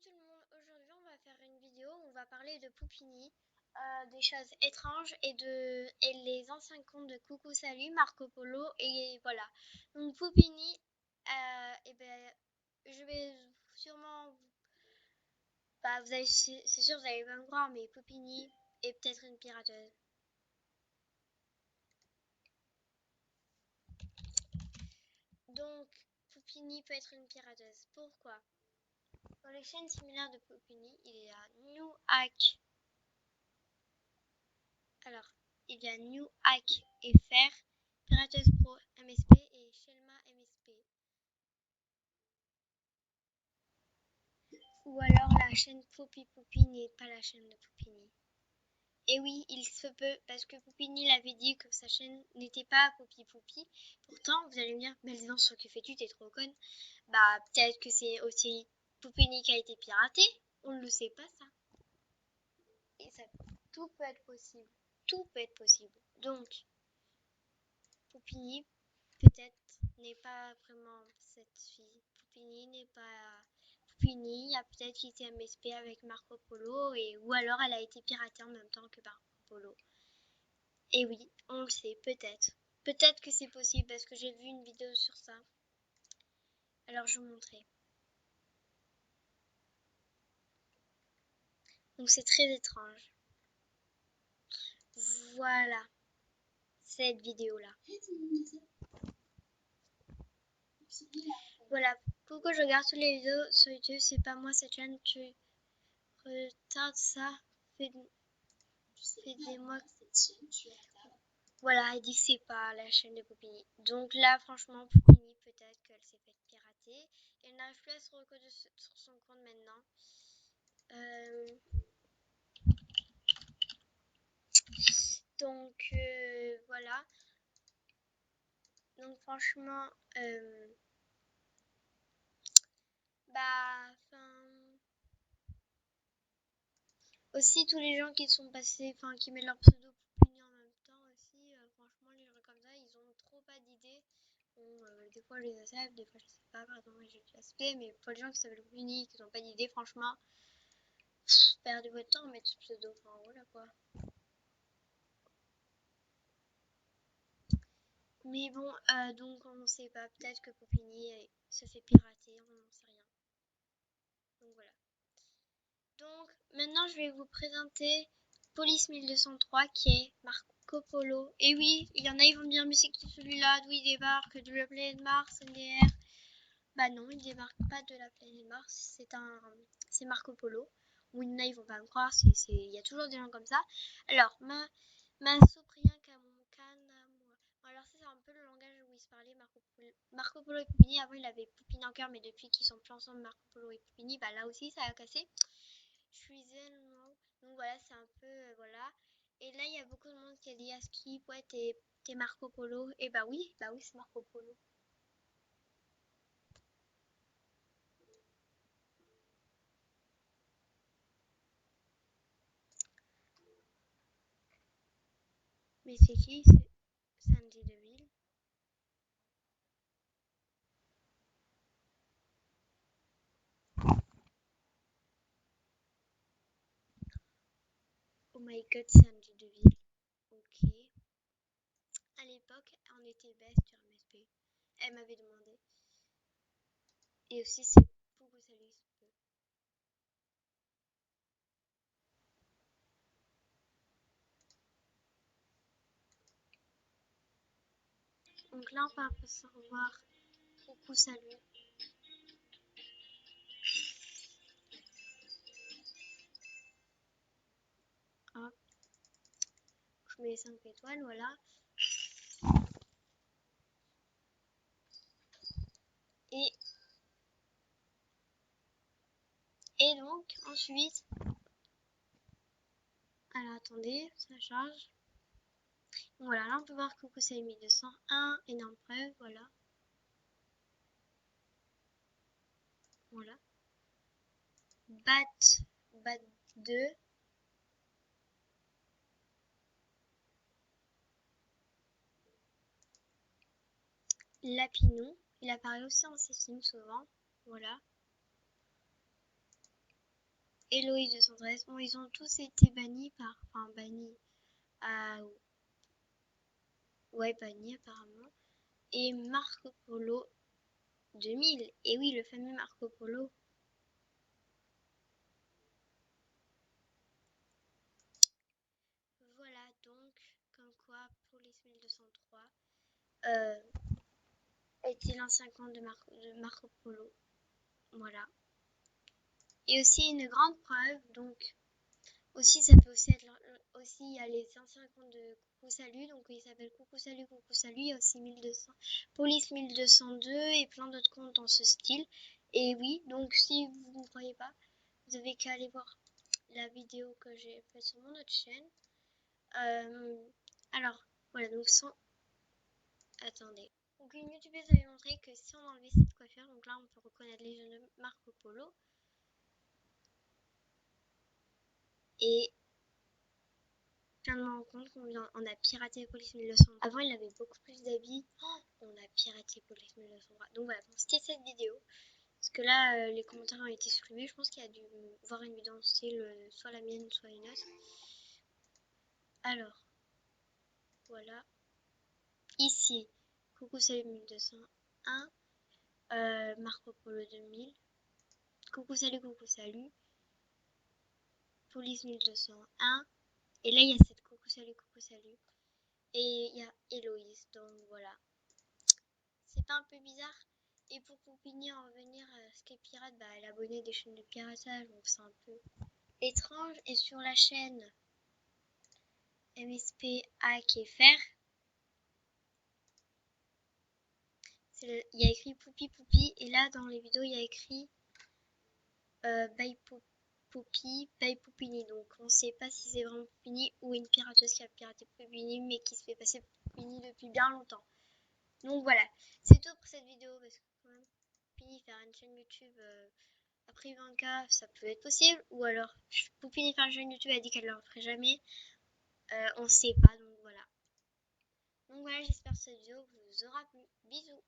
tout le monde, aujourd'hui on va faire une vidéo où on va parler de Poupini, des choses étranges et les anciens contes de Coucou Salut, Marco Polo et voilà. Donc Poupini, je vais sûrement, c'est sûr vous allez pas me croire, mais Poupini est peut-être une pirateuse. Donc Poupini peut être une pirateuse. Pourquoi? Dans les chaînes similaires de Poupini, il y a New Hack. Alors, il y a New Hack FR, Pirateuse Pro MSP et Shelma MSP. Ou alors la chaîne Poupy Poupy n'est pas la chaîne de Poupini. Et oui, il se peut, parce que Poupini l'avait dit que sa chaîne n'était pas Poupy Poupy. Pourtant, vous allez me dire, mais dis sur que fais-tu, t'es trop conne. Bah, peut-être que c'est aussi Poupini qui a été piratée. On ne le sait pas, ça. Et ça, tout peut être possible. Tout peut être possible. Donc, Poupini, peut-être, n'est pas vraiment cette fille. Poupini n'est pas... Poupini a peut-être quitté MSP avec Marco Polo, ou alors elle a été piratée en même temps que Marco Polo. Et oui, on le sait, peut-être. Peut-être que c'est possible parce que j'ai vu une vidéo sur ça. Alors je vous montrerai. Donc c'est très étrange. Voilà, cette vidéo-là. Voilà, pourquoi je regarde toutes les vidéos sur YouTube, c'est pas moi cette chaîne, tu retardes ça, fais des mois. Voilà, elle dit que c'est pas la chaîne de Poupini. Donc là, franchement, Poupini, peut-être qu'elle s'est faite pirater. Elle n'arrive plus à se reconnaître sur son compte maintenant. Donc voilà. Donc franchement, aussi tous les gens qui sont passés, qui mettent leur pseudo Poupini en même temps aussi, franchement les gens comme ça, ils ont trop pas d'idées. Bon, des fois je les accepte, des fois je sais pas, par exemple moi j'ai déjà accepté, mais pour les gens qui s'appellent Poupini, qui n'ont pas d'idées, franchement, perdez votre temps à mettre ce pseudo, enfin voilà quoi. Mais bon, donc on ne sait pas, peut-être que Poupini se fait pirater, on n'en sait rien. Donc voilà. Donc maintenant je vais vous présenter Police 1203 qui est Marco Polo. Et oui, il y en a, ils vont me dire, mais c'est qui celui-là, d'où il débarque, de la planète Mars, NDR. Bah non, il débarque pas de la planète Mars, c'est Marco Polo. Ou il y en a, ils vont pas me croire, il y a toujours des gens comme ça. Alors, ma Soprien Kanamura. Alors ça c'est un peu le langage où ils se parlaient, Marco Polo et Poupini. Avant il avait Poupini en cœur, mais depuis qu'ils sont plus ensemble, Marco Polo et Poupini, bah là aussi ça a cassé. Je suis zen, donc voilà, c'est un peu, voilà. Et là il y a beaucoup de monde qui a dit à Skip, ouais t'es Marco Polo. Et bah oui c'est Marco Polo. Mais c'est qui? C'est Sandy Deville. Oh my god, Sandy Deville. Ok. À l'époque, on était best sur MSP. Elle m'avait demandé. Et aussi, c'est Pogo Salut. Donc là, on va recevoir Coucou Salut. Hop. Je mets les 5 étoiles, voilà. Et donc, ensuite, alors attendez, ça charge. Donc voilà, là on peut voir Coucou Salut 1201, énorme preuve, voilà. Voilà. Bat 2. Lapinou, il apparaît aussi en Cécile souvent, voilà. Héloïse 213. Bon, ils ont tous été bannis par... Enfin, bannis. Ouais, bannis apparemment. Et Marco Polo 2000. Et oui, le fameux Marco Polo. Voilà donc, comme quoi, Police 1203 était l'ancien compte de Marco Polo. Voilà. Et aussi une grande preuve, donc, aussi ça peut aussi être, aussi il y a les anciens comptes de Coucou Salut, donc il s'appelle Coucou Salut, il y a aussi 1200, Police 1202 et plein d'autres comptes dans ce style. Et oui, donc si vous ne croyez pas, vous avez qu'à aller voir la vidéo que j'ai faite sur mon autre chaîne. Alors, voilà, donc sans... Attendez. Donc une youtubeuse avait montré que si on enlevait cette coiffure, donc là on peut reconnaître les jeunes de Marco Polo. Et je viens de me rendre compte qu'on a piraté Police 1200. Avant il avait beaucoup plus d'habits. Oh, on a piraté Police 1200. Donc voilà, bon, c'était cette vidéo. Parce que là, les commentaires ont été supprimés. Je pense qu'il y a dû voir une vidéo en style soit la mienne, soit une autre. Alors, voilà. Ici, Coucou Salut 1201. Marco Polo 2000. Coucou Salut, Police 1201. Et là, il y a cette Coucou Salut. Et il y a Héloïse. Donc voilà. C'est pas un peu bizarre? Et pour Poupini en revenir à ce qu'est pirate, bah elle a abonné des chaînes de piratage, donc c'est un peu étrange. Et sur la chaîne MSP AKFR, il y a écrit Poupi, et là dans les vidéos il y a écrit by Poupy, by Poupini. Donc on sait pas si c'est vraiment Poupini ou une pirateuse qui a piraté Poupini mais qui se fait passer pour Poupini depuis bien longtemps. Donc voilà, c'est tout pour cette vidéo parce que quand même Poupini faire une chaîne YouTube après 20K, ça peut être possible. Ou alors Poupini faire une chaîne YouTube, elle dit qu'elle ne le referait jamais. On sait pas, donc voilà. Donc voilà, j'espère que cette vidéo vous aura plu. Bisous.